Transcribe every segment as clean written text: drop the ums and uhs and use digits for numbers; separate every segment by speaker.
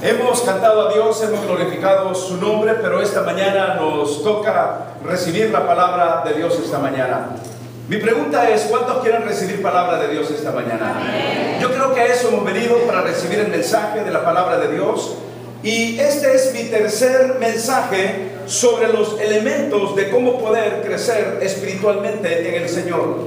Speaker 1: Hemos cantado a Dios, hemos glorificado su nombre, pero esta mañana nos toca recibir la palabra de Dios esta mañana. Mi pregunta es, ¿cuántos quieren recibir palabra de Dios esta mañana? Amén. Yo creo que a eso hemos venido, para recibir el mensaje de la palabra de Dios. Y este es mi tercer mensaje sobre los elementos de cómo poder crecer espiritualmente en el Señor.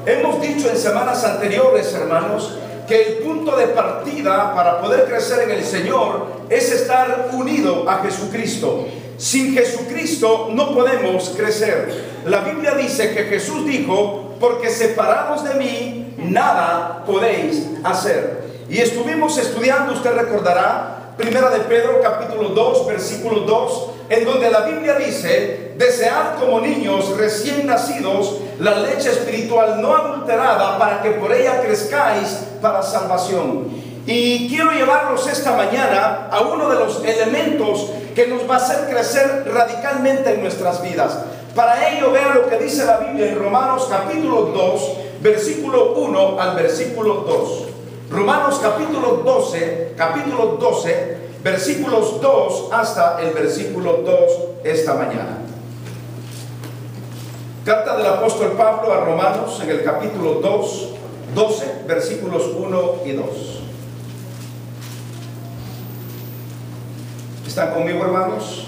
Speaker 1: Hemos dicho en semanas anteriores, hermanos, que el punto de partida para poder crecer en el Señor es estar unido a Jesucristo. Sin Jesucristo no podemos crecer. La Biblia dice que Jesús dijo, porque separados de mí, nada podéis hacer. Y estuvimos estudiando, usted recordará, Primera de Pedro capítulo 2, versículo 2, en donde la Biblia dice, desead como niños recién nacidos la leche espiritual no adulterada, para que por ella crezcáis para salvación. Y quiero llevarlos esta mañana a uno de los elementos que nos va a hacer crecer radicalmente en nuestras vidas. Para ello, vean lo que dice la Biblia en Romanos capítulo 2, versículo 1 al versículo 2. Romanos capítulo 12, versículos 2 hasta el versículo 2 esta mañana. Carta del apóstol Pablo a Romanos en el capítulo 12, versículos 1 y 2. ¿Están conmigo, hermanos?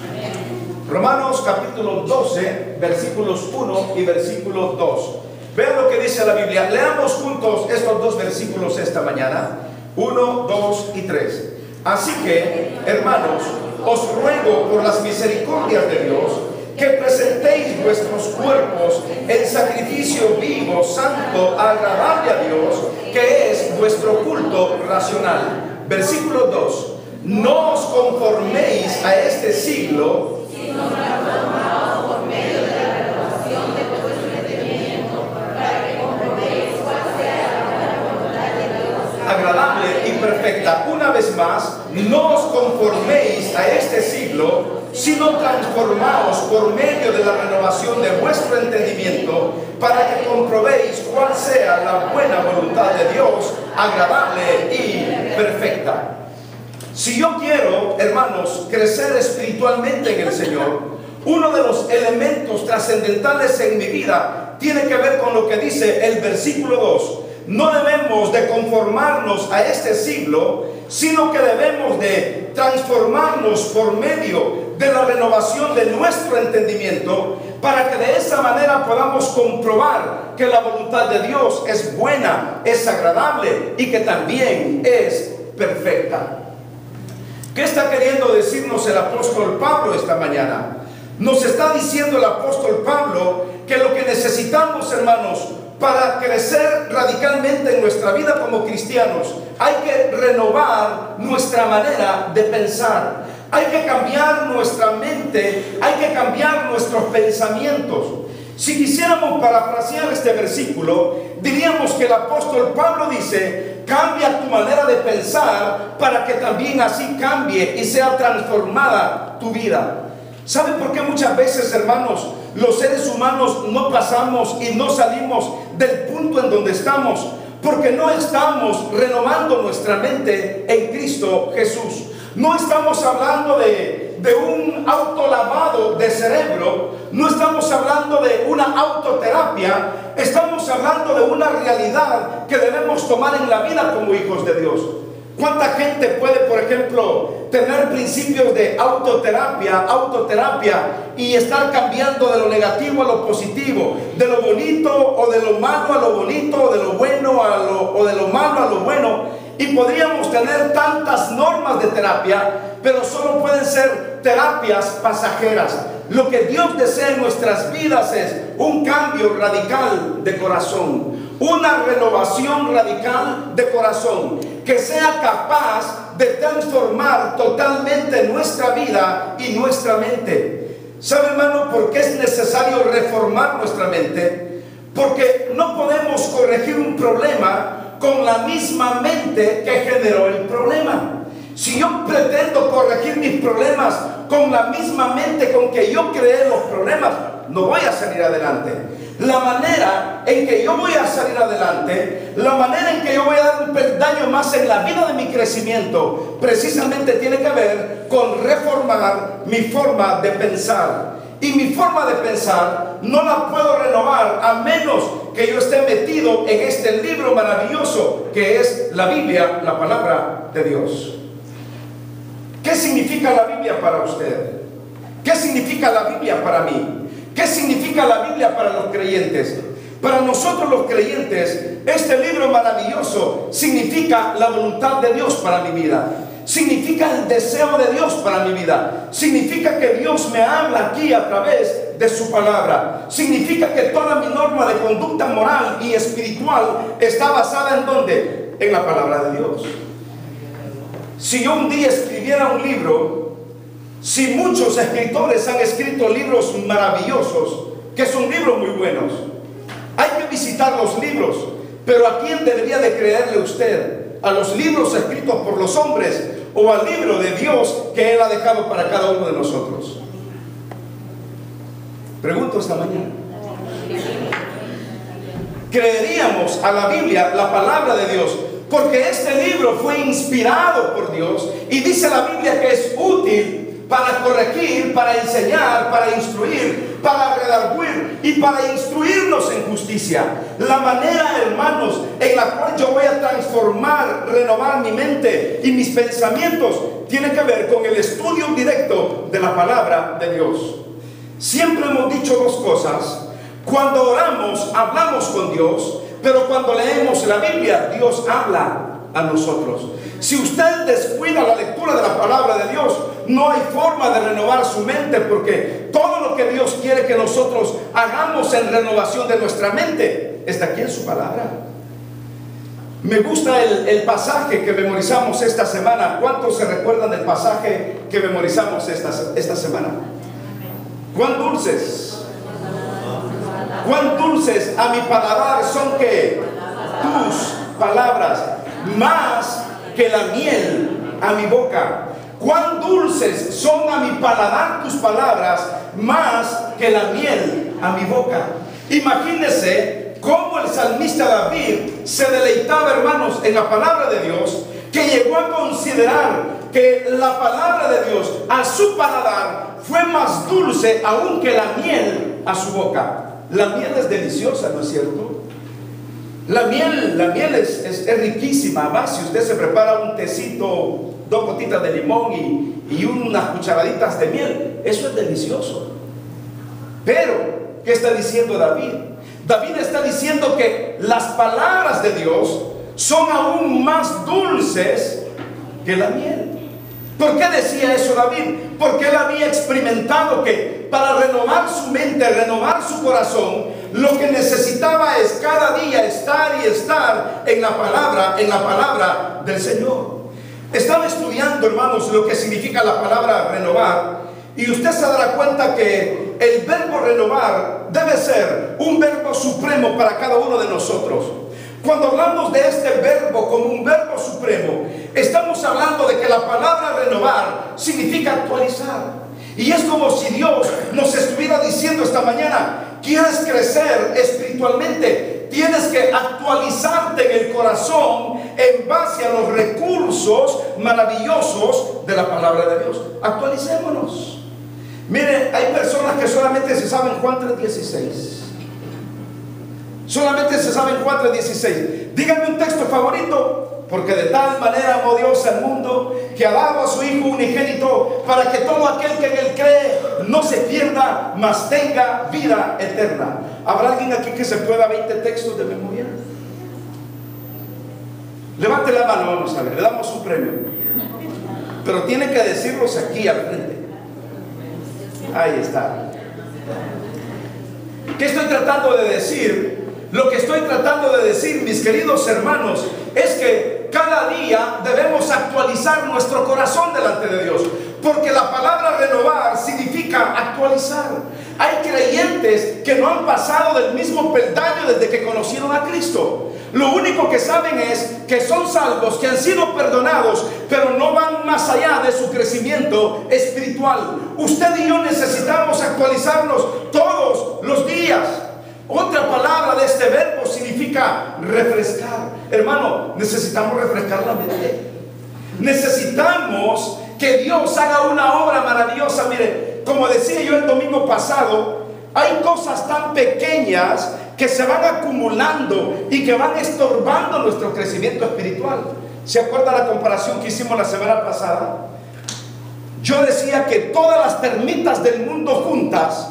Speaker 1: Romanos capítulo 12, versículos 1 y versículo 2. Vean lo que dice la Biblia. Leamos juntos estos dos versículos esta mañana. 1, 2 y 3. Así que, hermanos, os ruego por las misericordias de Dios que presentéis vuestros cuerpos en sacrificio vivo, santo, agradable a Dios, que es vuestro culto racional. Versículo 2. No os conforméis a este siglo, sino transformaos por medio de la renovación de vuestro entendimiento, para que comprobéis cuál sea la buena voluntad de Dios, agradable y perfecta. Una vez más, no os conforméis a este siglo, sino transformaos por medio de la renovación de vuestro entendimiento, para que comprobéis cuál sea la buena voluntad de Dios, agradable y perfecta. Si yo quiero, hermanos, crecer espiritualmente en el Señor, uno de los elementos trascendentales en mi vida tiene que ver con lo que dice el versículo 2. No debemos de conformarnos a este siglo, sino que debemos de transformarnos por medio de la renovación de nuestro entendimiento, para que de esa manera podamos comprobar que la voluntad de Dios es buena, es agradable y que también es perfecta. ¿Qué está queriendo decirnos el apóstol Pablo esta mañana? Nos está diciendo el apóstol Pablo que lo que necesitamos, hermanos, para crecer radicalmente en nuestra vida como cristianos, hay que renovar nuestra manera de pensar. Hay que cambiar nuestra mente, hay que cambiar nuestros pensamientos. Si quisiéramos parafrasear este versículo, diríamos que el apóstol Pablo dice, cambia tu manera de pensar para que también así cambie y sea transformada tu vida. ¿Sabe por qué muchas veces, hermanos, los seres humanos no pasamos y no salimos del punto en donde estamos? Porque no estamos renovando nuestra mente en Cristo Jesús. No estamos hablando de un autolavado de cerebro, no estamos hablando de una autoterapia, estamos hablando de una realidad que debemos tomar en la vida como hijos de Dios. ¿Cuánta gente puede, por ejemplo, tener principios de autoterapia y estar cambiando de lo negativo a lo positivo, de lo bonito o de lo malo a lo bonito, o de lo bueno o de lo malo a lo bueno? Y podríamos tener tantas normas de terapia, pero solo pueden ser terapias pasajeras. Lo que Dios desea en nuestras vidas es un cambio radical de corazón, una renovación radical de corazón, que sea capaz de transformar totalmente nuestra vida y nuestra mente. ¿Sabe, hermano, por qué es necesario reformar nuestra mente? Porque no podemos corregir un problema con la misma mente que generó el problema. Si yo pretendo corregir mis problemas con la misma mente con que yo creé los problemas, no voy a salir adelante. la manera en que yo voy a salir adelante, la manera en que yo voy a dar un peldaño más en la vida de mi crecimiento, precisamente tiene que ver con reformar mi forma de pensar. Y mi forma de pensar no la puedo renovar a menos que yo esté metido en este libro maravilloso que es la Biblia, la palabra de Dios. ¿Qué significa la Biblia para usted? ¿Qué significa la Biblia para mí? ¿Qué significa la Biblia para los creyentes? Para nosotros los creyentes, este libro maravilloso significa la voluntad de Dios para mi vida. Significa el deseo de Dios para mi vida. Significa que Dios me habla aquí a través de su palabra. Significa que toda mi norma de conducta moral y espiritual está basada ¿en dónde? En la palabra de Dios. Si yo un día escribiera un libro, si muchos escritores han escrito libros maravillosos, que son libros muy buenos, hay que visitar los libros, pero ¿a quién debería de creerle usted? ¿A los libros escritos por los hombres o al libro de Dios que Él ha dejado para cada uno de nosotros? Pregunto esta mañana. ¿Creeríamos a la Biblia, la palabra de Dios? Porque este libro fue inspirado por Dios y dice la Biblia que es útil para corregir, para enseñar, para instruir, para redarguir y para instruirnos en justicia. La manera, hermanos, en la cual yo voy a transformar, renovar mi mente y mis pensamientos tiene que ver con el estudio directo de la palabra de Dios. Siempre hemos dicho dos cosas. Cuando oramos, hablamos con Dios, pero cuando leemos la Biblia, Dios habla a nosotros. Si usted descuida la lectura de la palabra de Dios, no hay forma de renovar su mente, porque todo lo que Dios quiere que nosotros hagamos en renovación de nuestra mente está aquí en su palabra. Me gusta el pasaje que memorizamos esta semana. ¿Cuántos se recuerdan del pasaje que memorizamos esta semana? ¿Cuán dulces? ¿Cuán dulces a mi paladar son que tus palabras, más que la miel a mi boca? Cuán dulces son a mi paladar tus palabras, más que la miel a mi boca. Imagínense cómo el salmista David se deleitaba, hermanos, en la palabra de Dios, que llegó a considerar que la palabra de Dios a su paladar fue más dulce aún que la miel a su boca. La miel es deliciosa, ¿no es cierto? La miel es riquísima. Más si usted se prepara un tecito, 2 gotitas de limón y unas cucharaditas de miel, eso es delicioso. Pero, ¿qué está diciendo David? David está diciendo que las palabras de Dios son aún más dulces que la miel. ¿Por qué decía eso David? Porque él había experimentado que para renovar su mente, renovar su corazón, lo que necesitaba es cada día estar en la palabra del Señor. Estaba estudiando, hermanos, lo que significa la palabra renovar, y usted se dará cuenta que el verbo renovar debe ser un verbo supremo para cada uno de nosotros. Cuando hablamos de este verbo como un verbo supremo, estamos hablando de que la palabra renovar significa actualizar. Y es como si Dios nos estuviera diciendo esta mañana: ¿quieres crecer espiritualmente? Tienes que actualizarte en el corazón en base a los recursos maravillosos de la palabra de Dios. Actualicémonos. Mire, hay personas que solamente se saben Juan 3:16. Solamente se saben Juan 3:16. Díganme un texto favorito. Porque de tal manera amó Dios al mundo, que ha dado a su Hijo unigénito, para que todo aquel que en Él cree no se pierda, mas tenga vida eterna. ¿Habrá alguien aquí que se pueda 20 textos de memoria? Levante la mano, vamos a ver, le damos un premio. Pero tiene que decirlos aquí al frente. Ahí está. ¿Qué estoy tratando de decir? Lo que estoy tratando de decir, mis queridos hermanos, es que cada día debemos actualizar nuestro corazón delante de Dios, porque la palabra renovar significa actualizar. Hay creyentes que no han pasado del mismo peldaño desde que conocieron a Cristo. Lo único que saben es que son salvos, que han sido perdonados, pero no van más allá de su crecimiento espiritual. Usted y yo necesitamos actualizarnos todos los días. Otra palabra de este verbo significa refrescar. Hermano, necesitamos refrescar la mente. Necesitamos que Dios haga una obra maravillosa. Mire, como decía yo el domingo pasado, hay cosas tan pequeñas que se van acumulando y que van estorbando nuestro crecimiento espiritual. ¿Se acuerda la comparación que hicimos la semana pasada? Yo decía que todas las termitas del mundo juntas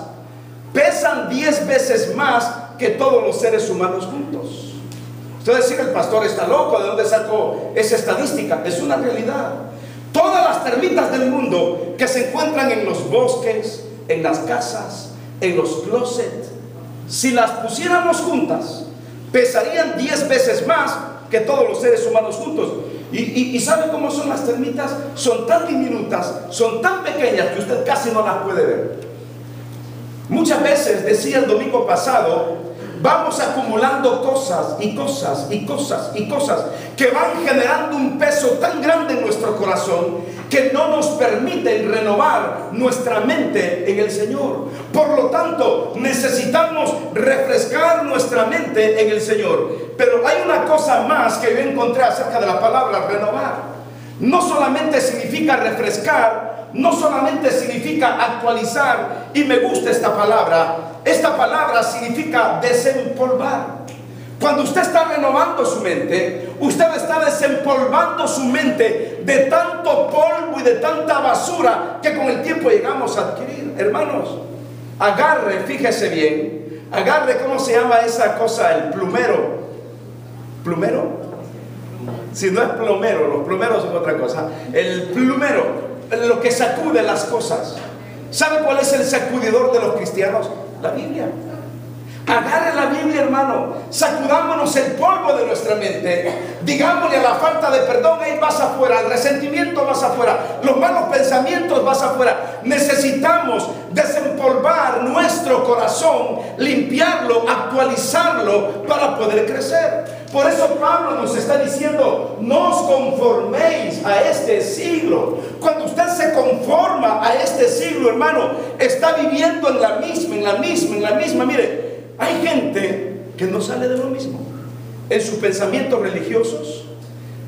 Speaker 1: pesan 10 veces más que todos los seres humanos juntos. Usted decir, el pastor está loco, ¿de dónde sacó esa estadística? Es una realidad. Todas las termitas del mundo que se encuentran en los bosques, en las casas, en los closets, si las pusiéramos juntas, pesarían 10 veces más que todos los seres humanos juntos. ¿Y sabe cómo son las termitas? Son tan diminutas, son tan pequeñas que usted casi no las puede ver. Muchas veces, decía el domingo pasado, vamos acumulando cosas y cosas y cosas y cosas que van generando un peso tan grande en nuestro corazón que no nos permiten renovar nuestra mente en el Señor. Por lo tanto, necesitamos refrescar nuestra mente en el Señor. Pero hay una cosa más que yo encontré acerca de la palabra renovar. No solamente significa refrescar, no solamente significa actualizar, y me gusta esta palabra significa desempolvar. Cuando usted está renovando su mente, usted está desempolvando su mente de tanto polvo y de tanta basura que con el tiempo llegamos a adquirir. Hermanos, agarre, fíjese bien, agarre, ¿cómo se llama esa cosa? El plumero. ¿Plumero? Si no es plomero, los plomeros son otra cosa. El plumero, lo que sacude las cosas. ¿Sabe cuál es el sacudidor de los cristianos? La Biblia. Agarre la Biblia, hermano. Sacudámonos el polvo de nuestra mente. Digámosle a la falta de perdón, hey, vas afuera. El resentimiento, vas afuera. Los malos pensamientos, vas afuera. Necesitamos desempolvar nuestro corazón, limpiarlo, actualizarlo para poder crecer. Por eso Pablo nos está diciendo, no os conforméis a este siglo. Cuando usted se conforma a este siglo, hermano, está viviendo en la misma. Mire, hay gente que no sale de lo mismo. En sus pensamientos religiosos,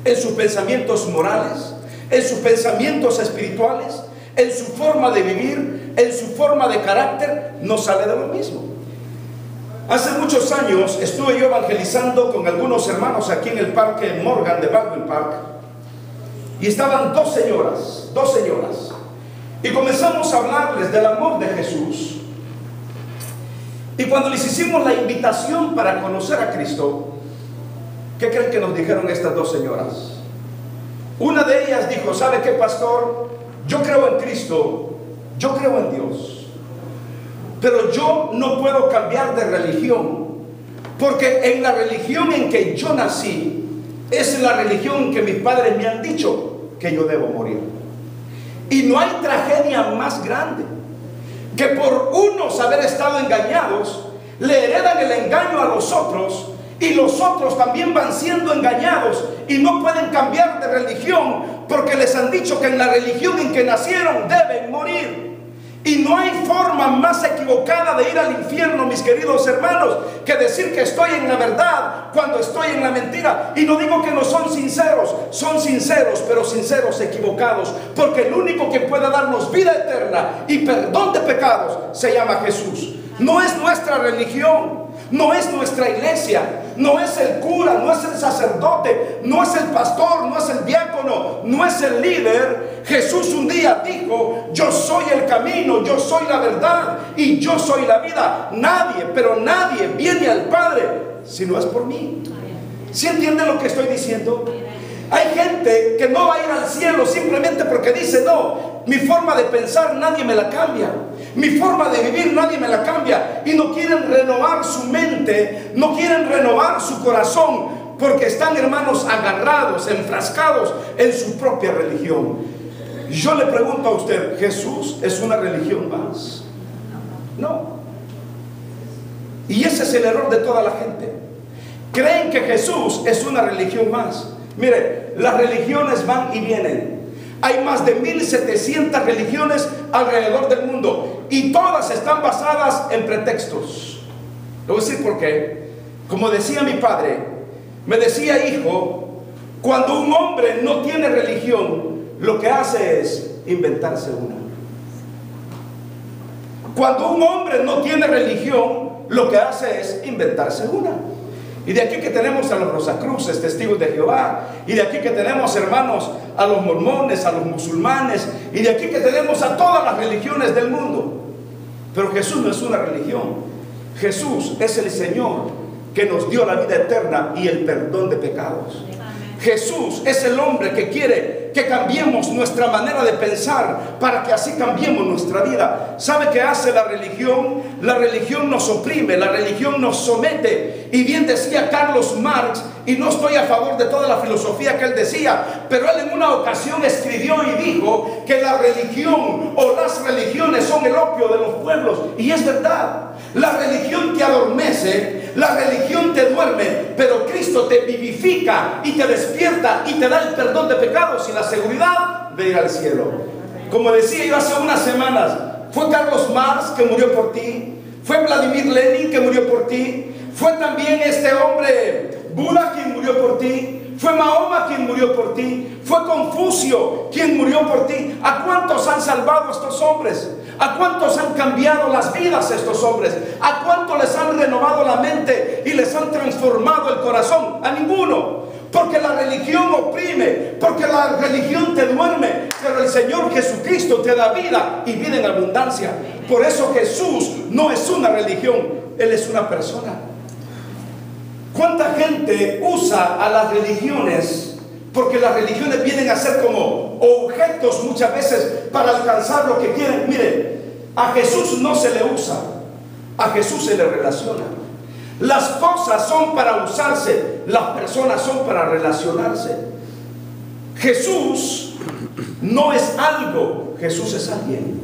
Speaker 1: en sus pensamientos morales, en sus pensamientos espirituales, en su forma de vivir, en su forma de carácter, no sale de lo mismo. Hace muchos años estuve yo evangelizando con algunos hermanos aquí en el parque Morgan de Baldwin Park, y estaban dos señoras, y comenzamos a hablarles del amor de Jesús. Y cuando les hicimos la invitación para conocer a Cristo, ¿qué creen que nos dijeron estas dos señoras? Una de ellas dijo, ¿sabe qué, pastor? Yo creo en Cristo, yo creo en Dios, pero yo no puedo cambiar de religión, porque en la religión en que yo nací es la religión en que mis padres me han dicho que yo debo morir. Y no hay tragedia más grande que por unos haber estado engañados, le heredan el engaño a los otros, y los otros también van siendo engañados y no pueden cambiar de religión porque les han dicho que en la religión en que nacieron deben morir. Y no hay forma más equivocada de ir al infierno, mis queridos hermanos, que decir que estoy en la verdad cuando estoy en la mentira. Y no digo que no son sinceros, pero sinceros equivocados, porque el único que puede darnos vida eterna y perdón de pecados se llama Jesús. No es nuestra religión, no es nuestra iglesia, no es el cura, no es el sacerdote, no es el pastor, no es el diácono, no es el líder. Jesús un día dijo, yo soy el camino, yo soy la verdad y yo soy la vida. Nadie, pero nadie viene al Padre si no es por mí. ¿Sí entienden lo que estoy diciendo? Hay gente que no va a ir al cielo simplemente porque dice, no, mi forma de pensar nadie me la cambia, mi forma de vivir nadie me la cambia, y no quieren renovar su mente, no quieren renovar su corazón, porque están, hermanos, agarrados, enfrascados en su propia religión. Yo le pregunto a usted, ¿Jesús es una religión más? No. Y ese es el error de toda la gente. Creen que Jesús es una religión más. Mire, las religiones van y vienen. Hay más de 1700 religiones alrededor del mundo y todas están basadas en pretextos. Le voy a decir por qué. Como decía mi padre, me decía: hijo, cuando un hombre no tiene religión, lo que hace es inventarse una. Cuando un hombre no tiene religión, lo que hace es inventarse una. Y de aquí que tenemos a los Rosacruces, testigos de Jehová, y de aquí que tenemos, hermanos, a los mormones, a los musulmanes, y de aquí que tenemos a todas las religiones del mundo. Pero Jesús no es una religión. Jesús es el Señor que nos dio la vida eterna y el perdón de pecados. Jesús es el hombre que quiere que cambiemos nuestra manera de pensar para que así cambiemos nuestra vida. ¿Sabe qué hace la religión? La religión nos oprime, la religión nos somete. Y bien decía Carlos Marx, y no estoy a favor de toda la filosofía que él decía, pero él en una ocasión escribió y dijo que la religión o las religiones son el opio de los pueblos. Y es verdad. La religión te adormece, la religión te duerme, pero Cristo te vivifica y te despierta y te da el perdón de pecados y la seguridad de ir al cielo. Como decía yo hace unas semanas, fue Carlos Marx que murió por ti, fue Vladimir Lenin que murió por ti, fue también este hombre Buda quien murió por ti, fue Mahoma quien murió por ti, fue Confucio quien murió por ti. ¿A cuántos han salvado estos hombres? ¿A cuántos han cambiado las vidas estos hombres? ¿A cuántos les han renovado la mente y les han transformado el corazón? A ninguno. Porque la religión oprime, porque la religión te duerme, pero el Señor Jesucristo te da vida y vida en abundancia. Por eso Jesús no es una religión, Él es una persona. ¿Cuánta gente usa a las religiones? Porque las religiones vienen a ser como objetos muchas veces para alcanzar lo que quieren. Mire, a Jesús no se le usa, a Jesús se le relaciona. Las cosas son para usarse, las personas son para relacionarse. Jesús no es algo, Jesús es alguien.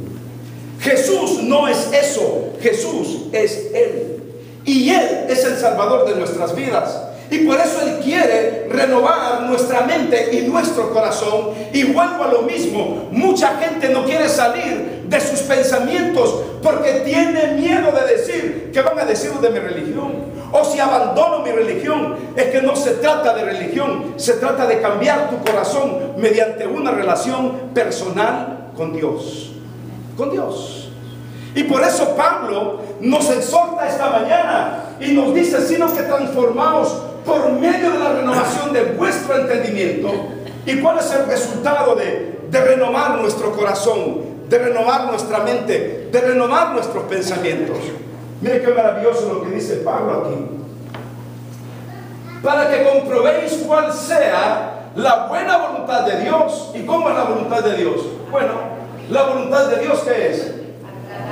Speaker 1: Jesús no es eso, Jesús es Él. Y Él es el Salvador de nuestras vidas. Y por eso Él quiere renovar nuestra mente y nuestro corazón. Y vuelvo a lo mismo, mucha gente no quiere salir de sus pensamientos porque tiene miedo de decir, ¿qué van a decir de mi religión? O si abandono mi religión. Es que no se trata de religión, se trata de cambiar tu corazón mediante una relación personal con Dios. Con Dios. Y por eso Pablo nos exhorta esta mañana y nos dice: sino que transformaos por medio de la renovación de vuestro entendimiento. ¿Y cuál es el resultado de renovar nuestro corazón, de renovar nuestra mente, de renovar nuestros pensamientos? Mire qué maravilloso lo que dice Pablo aquí. Para que comprobéis cuál sea la buena voluntad de Dios. ¿Y cómo es la voluntad de Dios? Bueno, la voluntad de Dios, ¿qué es?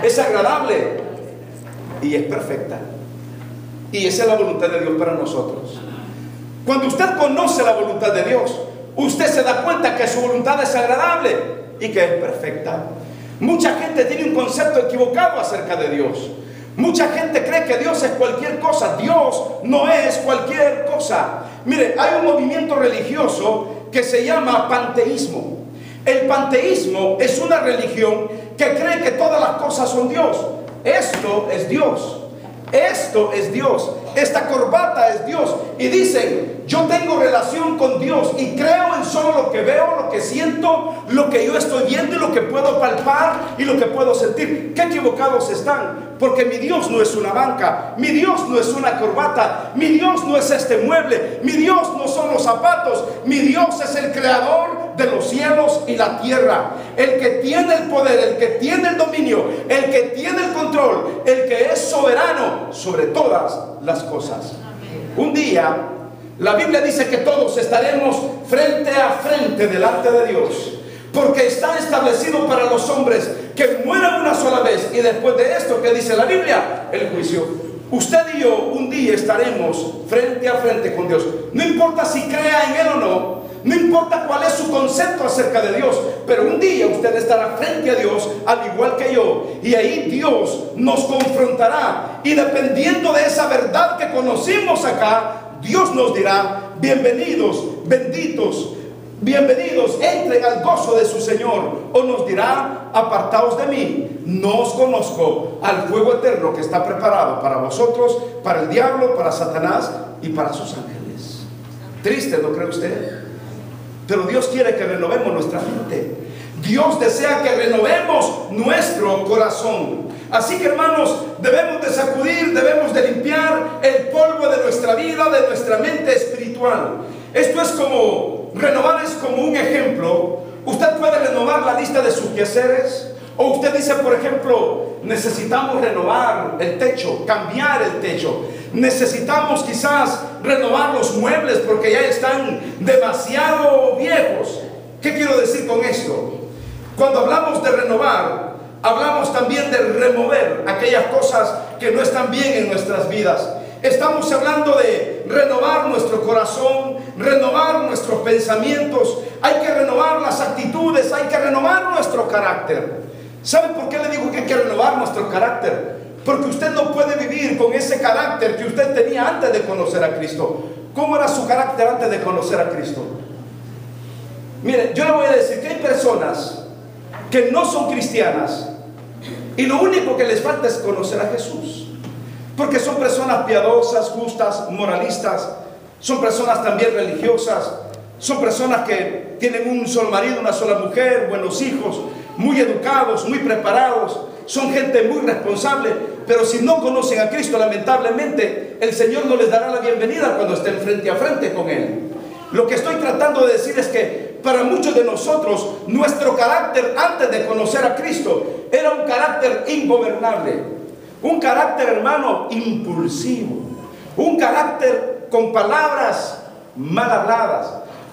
Speaker 1: Es agradable y es perfecta. Y esa es la voluntad de Dios para nosotros. Cuando usted conoce la voluntad de Dios, usted se da cuenta que su voluntad es agradable y que es perfecta. Mucha gente tiene un concepto equivocado acerca de Dios. Mucha gente cree que Dios es cualquier cosa. Dios no es cualquier cosa. Mire, hay un movimiento religioso que se llama panteísmo. El panteísmo es una religión que cree que todas las cosas son Dios. Esto es Dios. Esto es Dios. Esta corbata es Dios. Y dicen: yo tengo relación con Dios y creo en solo lo que veo, lo que siento, lo que yo estoy viendo y lo que puedo palpar y lo que puedo sentir. Qué equivocados están, porque mi Dios no es una banca, mi Dios no es una corbata, mi Dios no es este mueble, mi Dios no son los zapatos, mi Dios es el creador de los cielos y la tierra, el que tiene el poder, el que tiene el dominio, el que tiene el control, el que es soberano sobre todas las cosas. Un día la Biblia dice que todos estaremos frente a frente delante de Dios, porque está establecido para los hombres que mueran una sola vez, y después de esto, ¿qué dice la Biblia? El juicio. Usted y yo un día estaremos frente a frente con Dios. No importa si crea en Él o no, no importa cuál es su concepto acerca de Dios, pero un día usted estará frente a Dios al igual que yo, y ahí Dios nos confrontará, y dependiendo de esa verdad que conocimos acá, Dios nos dirá: bienvenidos, benditos, bienvenidos, entren al gozo de su Señor. O nos dirá, apartaos de mí, no os conozco, al fuego eterno que está preparado para vosotros, para el diablo, para Satanás y para sus ángeles. Triste, ¿no cree usted? Pero Dios quiere que renovemos nuestra mente. Dios desea que renovemos nuestro corazón. Así que, hermanos, debemos de sacudir, debemos de limpiar el polvo de nuestra vida, de nuestra mente espiritual. Esto es como, renovar es como un ejemplo. Usted puede renovar la lista de sus quehaceres. O usted dice, por ejemplo, necesitamos renovar el techo, cambiar el techo. Necesitamos quizás renovar los muebles porque ya están demasiado viejos. ¿Qué quiero decir con esto? Cuando hablamos de renovar, hablamos también de remover aquellas cosas que no están bien en nuestras vidas. Estamos hablando de renovar nuestro corazón, renovar nuestros pensamientos. Hay que renovar las actitudes, hay que renovar nuestro carácter. ¿Sabe por qué le digo que hay que renovar nuestro carácter? Porque usted no puede vivir con ese carácter que usted tenía antes de conocer a Cristo. ¿Cómo era su carácter antes de conocer a Cristo? Mire, yo le voy a decir que hay personas que no son cristianas y lo único que les falta es conocer a Jesús, porque son personas piadosas, justas, moralistas, son personas también religiosas, son personas que tienen un solo marido, una sola mujer, buenos hijos, muy educados, muy preparados, son gente muy responsable, pero si no conocen a Cristo, lamentablemente el Señor no les dará la bienvenida cuando estén frente a frente con Él. Lo que estoy tratando de decir es que para muchos de nosotros, nuestro carácter antes de conocer a Cristo era un carácter ingobernable, un carácter, hermano, impulsivo, un carácter con palabras mal habladas,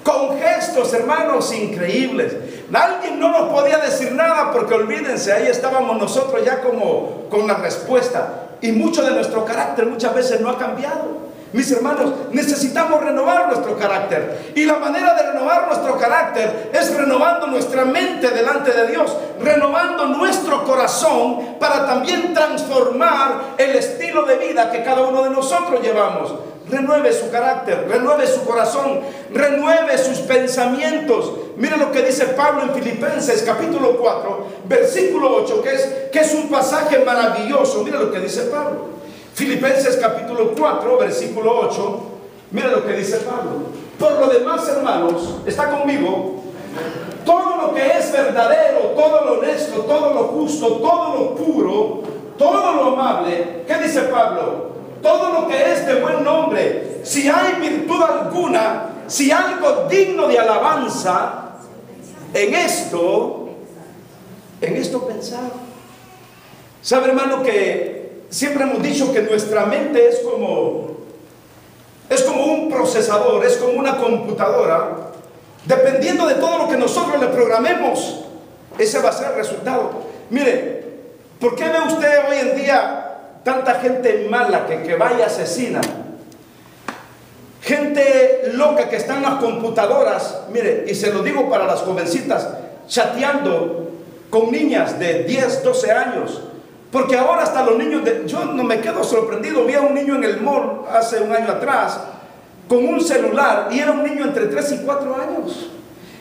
Speaker 1: con gestos, hermanos, increíbles. Alguien no nos podía decir nada porque olvídense, ahí estábamos nosotros ya como con la respuesta. Y mucho de nuestro carácter muchas veces no ha cambiado. Mis hermanos, necesitamos renovar nuestro carácter. Y la manera de renovar nuestro carácter es renovando nuestra mente delante de Dios, renovando nuestro corazón para también transformar el estilo de vida que cada uno de nosotros llevamos. Renueve su carácter, renueve su corazón, renueve sus pensamientos. Mire lo que dice Pablo en Filipenses capítulo 4, versículo 8, que es un pasaje maravilloso. Mire lo que dice Pablo. Filipenses capítulo 4, versículo 8. Mira lo que dice Pablo. Por lo demás, hermanos, ¿está conmigo? Todo lo que es verdadero, todo lo honesto, todo lo justo, todo lo puro, todo lo amable. ¿Qué dice Pablo? Todo lo que es de buen nombre, si hay virtud alguna, si algo digno de alabanza, en esto pensar. ¿Sabe, hermano, que siempre hemos dicho que nuestra mente es como un procesador, es como una computadora? Dependiendo de todo lo que nosotros le programemos, ese va a ser el resultado. Mire, ¿por qué ve usted hoy en día tanta gente mala que va y asesina? Gente loca que está en las computadoras, mire, y se lo digo para las jovencitas, chateando con niñas de 10, 12 años. Porque ahora hasta los niños, yo no me quedo sorprendido, vi a un niño en el mall hace un año atrás, con un celular, y era un niño entre 3 y 4 años,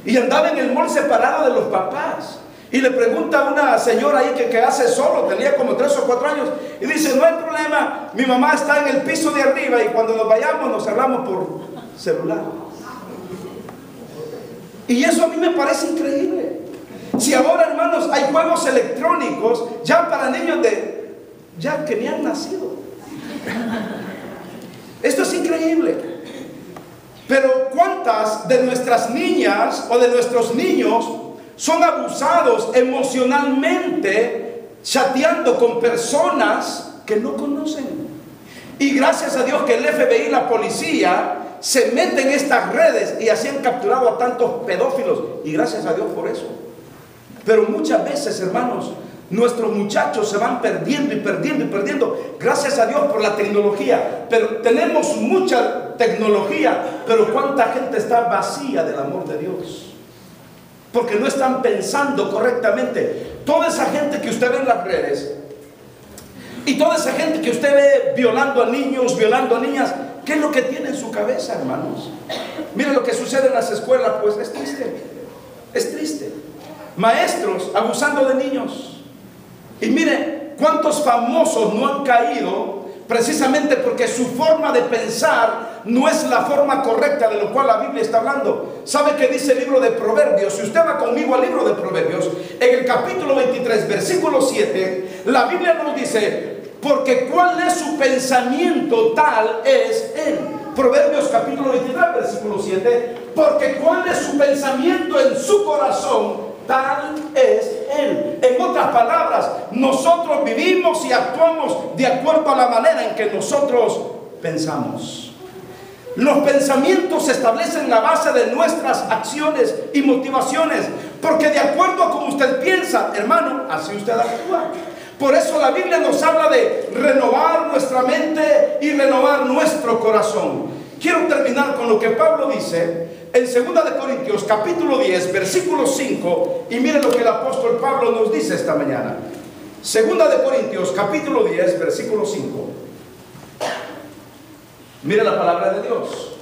Speaker 1: y andaba en el mall separado de los papás. Y le pregunta a una señora ahí que hace solo, tenía como 3 o 4 años, y dice, no hay problema, mi mamá está en el piso de arriba y cuando nos vayamos nos hablamos por celular. Y eso a mí me parece increíble. Si ahora, hermanos, hay juegos electrónicos ya para niños ya que ni han nacido. Esto es increíble. Pero ¿cuántas de nuestras niñas o de nuestros niños son abusados emocionalmente chateando con personas que no conocen? Y gracias a Dios que el FBI y la policía se meten en estas redes y así han capturado a tantos pedófilos, y gracias a Dios por eso. Pero muchas veces, hermanos, nuestros muchachos se van perdiendo y perdiendo y perdiendo, gracias a Dios por la tecnología. Pero tenemos mucha tecnología, pero ¿cuánta gente está vacía del amor de Dios? Porque no están pensando correctamente. Toda esa gente que usted ve en las redes y toda esa gente que usted ve violando a niños, violando a niñas, ¿qué es lo que tiene en su cabeza, hermanos? Mire lo que sucede en las escuelas, pues es triste. Es triste. Maestros abusando de niños. Y mire cuántos famosos no han caído precisamente porque su forma de pensar no es la forma correcta de lo cual la Biblia está hablando. ¿Sabe qué dice el libro de Proverbios? Si usted va conmigo al libro de Proverbios, en el capítulo 23, versículo 7, la Biblia nos dice: porque cuál es su pensamiento, tal es él. Proverbios capítulo 23, versículo 7, porque cuál es su pensamiento en su corazón, tal es él. En otras palabras, nosotros vivimos y actuamos de acuerdo a la manera en que nosotros pensamos. Los pensamientos establecen la base de nuestras acciones y motivaciones, porque de acuerdo a cómo usted piensa, hermano, así usted actúa. Por eso la Biblia nos habla de renovar nuestra mente y renovar nuestro corazón. Quiero terminar con lo que Pablo dice en 2 de Corintios capítulo 10 versículo 5, y miren lo que el apóstol Pablo nos dice esta mañana. 2 de Corintios capítulo 10 versículo 5. Mire la palabra de Dios.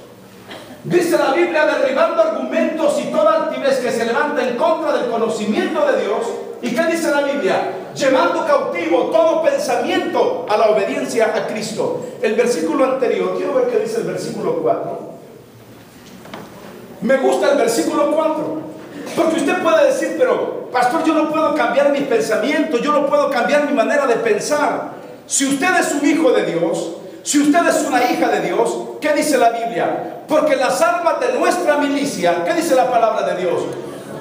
Speaker 1: Dice la Biblia: derribando argumentos y toda altivez que se levanta en contra del conocimiento de Dios. ¿Y qué dice la Biblia? Llevando cautivo todo pensamiento a la obediencia a Cristo. El versículo anterior, quiero ver qué dice el versículo 4. Me gusta el versículo 4, porque usted puede decir: pero pastor, yo no puedo cambiar mis pensamientos, yo no puedo cambiar mi manera de pensar. Si usted es un hijo de Dios, si usted es una hija de Dios, ¿qué dice la Biblia? Porque las armas de nuestra milicia, ¿qué dice la palabra de Dios?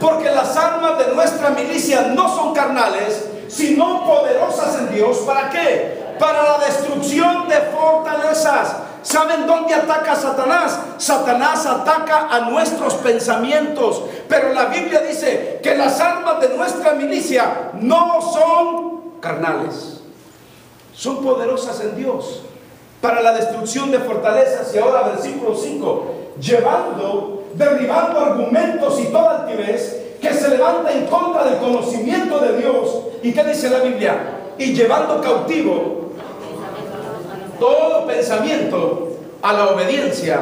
Speaker 1: Porque las armas de nuestra milicia no son carnales, sino poderosas en Dios. ¿Para qué? Para la destrucción de fortalezas. ¿Saben dónde ataca Satanás? Satanás ataca a nuestros pensamientos. Pero la Biblia dice que las armas de nuestra milicia no son carnales, son poderosas en Dios para la destrucción de fortalezas. Y ahora versículo 5: derribando argumentos y toda altivez que se levanta en contra del conocimiento de Dios. ¿Y qué dice la Biblia? Y llevando cautivo todo pensamiento a la obediencia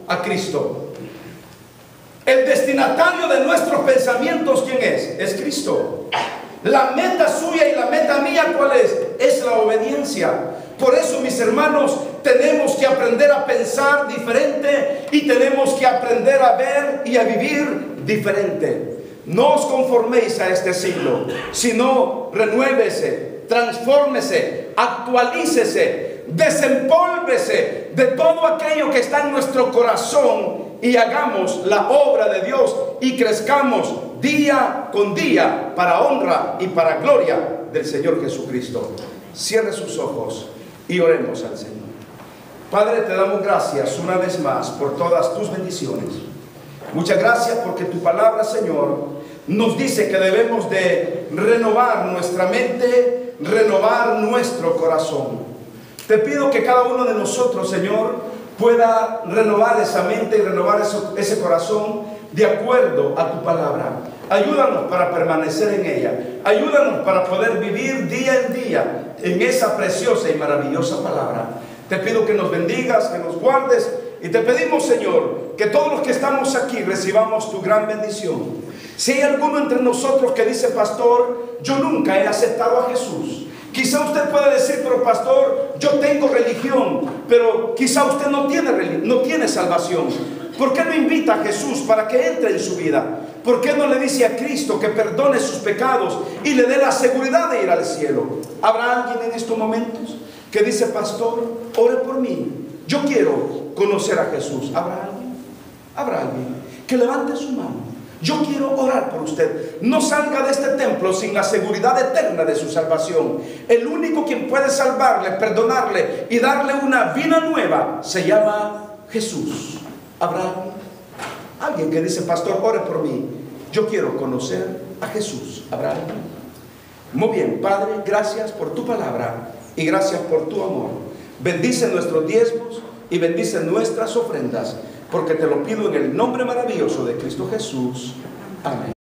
Speaker 1: a Cristo. El destinatario de nuestros pensamientos, ¿quién es? Es Cristo. La meta suya y la meta mía, ¿cuál es? Es la obediencia. Por eso, mis hermanos, tenemos que aprender a pensar diferente y tenemos que aprender a ver y a vivir diferente. No os conforméis a este siglo, sino renuévese, transfórmese, actualícese, desempólvese de todo aquello que está en nuestro corazón y hagamos la obra de Dios y crezcamos día con día para honra y para gloria del Señor Jesucristo. Cierre sus ojos y oremos al Señor. Padre, te damos gracias una vez más por todas tus bendiciones. Muchas gracias porque tu palabra, Señor, nos dice que debemos de renovar nuestra mente, renovar nuestro corazón. Te pido que cada uno de nosotros, Señor, pueda renovar esa mente y renovar ese corazón de acuerdo a tu palabra. Ayúdanos para permanecer en ella. Ayúdanos para poder vivir día en día en esa preciosa y maravillosa palabra. Te pido que nos bendigas, que nos guardes, y te pedimos, Señor, que todos los que estamos aquí recibamos tu gran bendición. Si hay alguno entre nosotros que dice: pastor, yo nunca he aceptado a Jesús. Quizá usted puede decir: pero pastor, yo tengo religión, pero quizá usted no tiene salvación. ¿Por qué no invita a Jesús para que entre en su vida? ¿Por qué no le dice a Cristo que perdone sus pecados y le dé la seguridad de ir al cielo? ¿Habrá alguien en estos momentos que dice: pastor, ore por mí, yo quiero conocer a Jesús? ¿Habrá alguien? ¿Habrá alguien que levante su mano? Yo quiero orar por usted. No salga de este templo sin la seguridad eterna de su salvación. El único quien puede salvarle, perdonarle y darle una vida nueva se llama Jesús. ¿Habrá alguien que dice: pastor, ore por mí, yo quiero conocer a Jesús? ¿Habrá alguien? Muy bien, Padre, gracias por tu palabra y gracias por tu amor. Bendice nuestros diezmos y bendice nuestras ofrendas, porque te lo pido en el nombre maravilloso de Cristo Jesús. Amén.